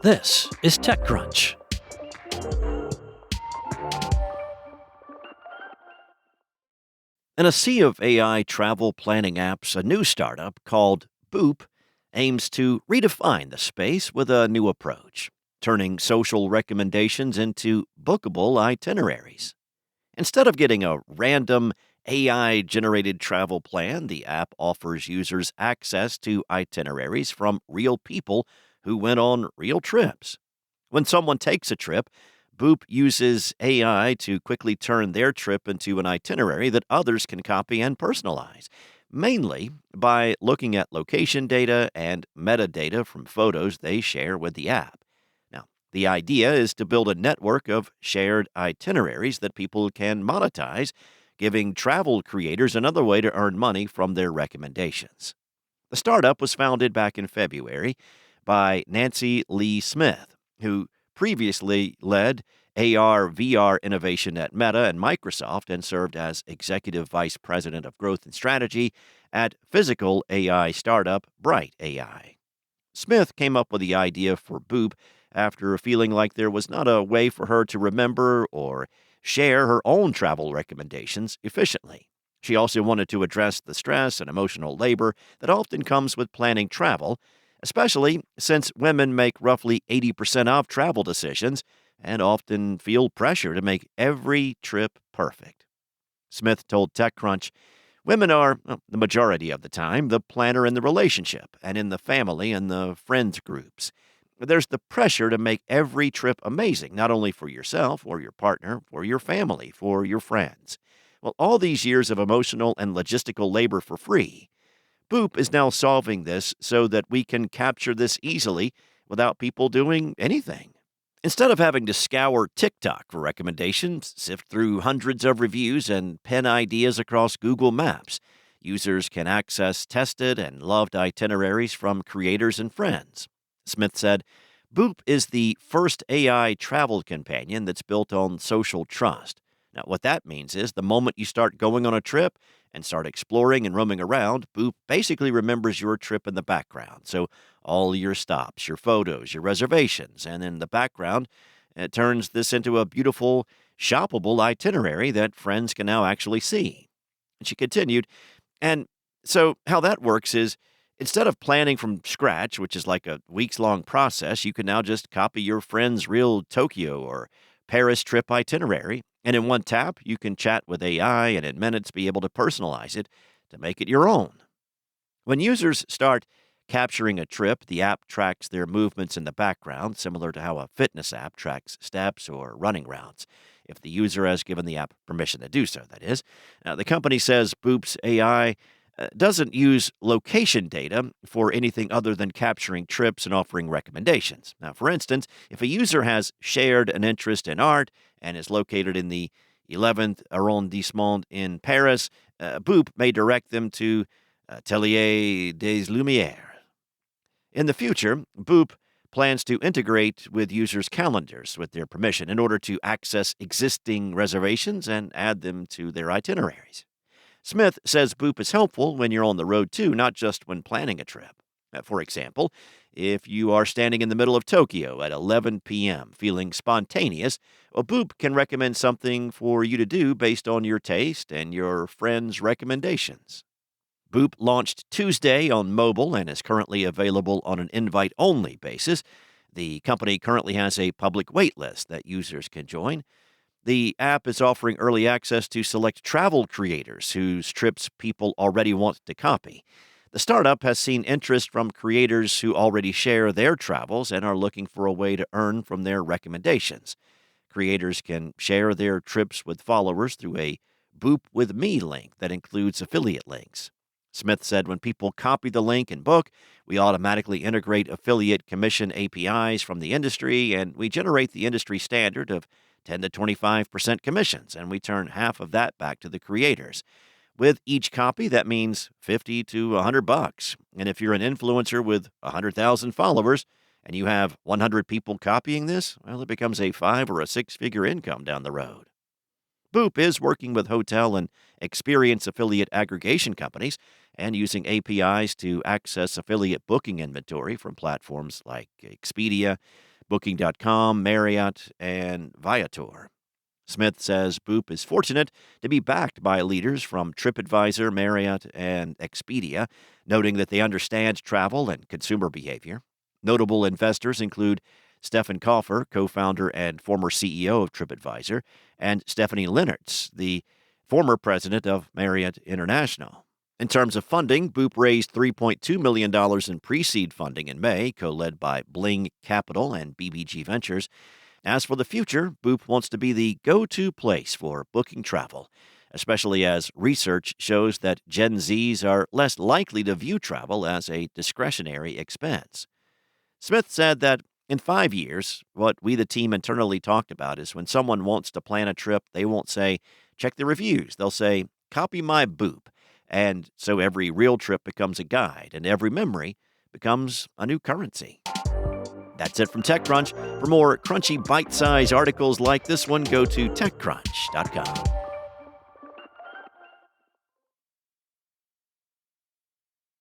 This is TechCrunch. In a sea of AI travel planning apps, a new startup called Boop aims to redefine the space with a new approach, turning social recommendations into bookable itineraries. Instead of getting a random AI generated travel plan, the app offers users access to itineraries from real people who went on real trips. When someone takes a trip, Boop uses AI to quickly turn their trip into an itinerary that others can copy and personalize, mainly by looking at location data and metadata from photos they share with the app. Now, the idea is to build a network of shared itineraries that people can monetize, giving travel creators another way to earn money from their recommendations. The startup was founded back in February by Nancy Lee Smith, who previously led AR VR innovation at Meta and Microsoft and served as executive vice president of growth and strategy at physical AI startup Bright AI. Smith came up with the idea for Boop after feeling like there was not a way for her to remember or share her own travel recommendations efficiently. She also wanted to address the stress and emotional labor that often comes with planning travel, especially since women make roughly 80% of travel decisions and often feel pressure to make every trip perfect. Smith told TechCrunch, women are, well, the majority of the time, the planner in the relationship and in the family and the friends groups. There's the pressure to make every trip amazing, not only for yourself or your partner, for your family, for your friends. Well, all these years of emotional and logistical labor for free. Boop is now solving this so that we can capture this easily without people doing anything. Instead of having to scour TikTok for recommendations, sift through hundreds of reviews, and pen ideas across Google Maps, users can access tested and loved itineraries from creators and friends. Smith said, Boop is the first AI travel companion that's built on social trust. Now, what that means is the moment you start going on a trip and start exploring and roaming around, Boop basically remembers your trip in the background. So all your stops, your photos, your reservations, and in the background, it turns this into a beautiful, shoppable itinerary that friends can now actually see. And she continued, and so how that works is instead of planning from scratch, which is like a weeks long process, you can now just copy your friend's real Tokyo or Paris trip itinerary. And in one tap, you can chat with AI and in minutes be able to personalize it to make it your own. When users start capturing a trip, the app tracks their movements in the background, similar to how a fitness app tracks steps or running routes, if the user has given the app permission to do so, that is. Now, the company says Boop's AI doesn't use location data for anything other than capturing trips and offering recommendations. Now, for instance, if a user has shared an interest in art and is located in the 11th arrondissement in Paris, Boop may direct them to Atelier des Lumières. In the future, Boop plans to integrate with users' calendars with their permission in order to access existing reservations and add them to their itineraries. Smith says Boop is helpful when you're on the road too, not just when planning a trip. For example, if you are standing in the middle of Tokyo at 11 p.m. feeling spontaneous, well, Boop can recommend something for you to do based on your taste and your friends' recommendations. Boop launched Tuesday on mobile and is currently available on an invite-only basis. The company currently has a public wait list that users can join. The app is offering early access to select travel creators whose trips people already want to copy. The startup has seen interest from creators who already share their travels and are looking for a way to earn from their recommendations. Creators can share their trips with followers through a Boop with Me link that includes affiliate links. Smith said when people copy the link and book, we automatically integrate affiliate commission APIs from the industry, and we generate the industry standard of 10 to 25% commissions, and we turn half of that back to the creators. With each copy, that means 50 to $100. And if you're an influencer with 100,000 followers and you have 100 people copying this, well, it becomes a 5 or a 6-figure income down the road. Boop is working with hotel and experience affiliate aggregation companies and using APIs to access affiliate booking inventory from platforms like Expedia, Booking.com, Marriott, and Viator. Smith says Boop is fortunate to be backed by leaders from TripAdvisor, Marriott, and Expedia, noting that they understand travel and consumer behavior. Notable investors include Stefan Kaufer, co founder and former CEO of TripAdvisor, and Stephanie Linnartz, the former president of Marriott International. In terms of funding, Boop raised $3.2 million in pre seed funding in May, co led by Bling Capital and BBG Ventures. As for the future, Boop wants to be the go to place for booking travel, especially as research shows that Gen Zs are less likely to view travel as a discretionary expense. Smith said that in 5 years, what we, the team, internally talked about is when someone wants to plan a trip, they won't say, check the reviews. They'll say, copy my Boop. And so every real trip becomes a guide, and every memory becomes a new currency. That's it from TechCrunch. For more crunchy bite-sized articles like this one, go to TechCrunch.com.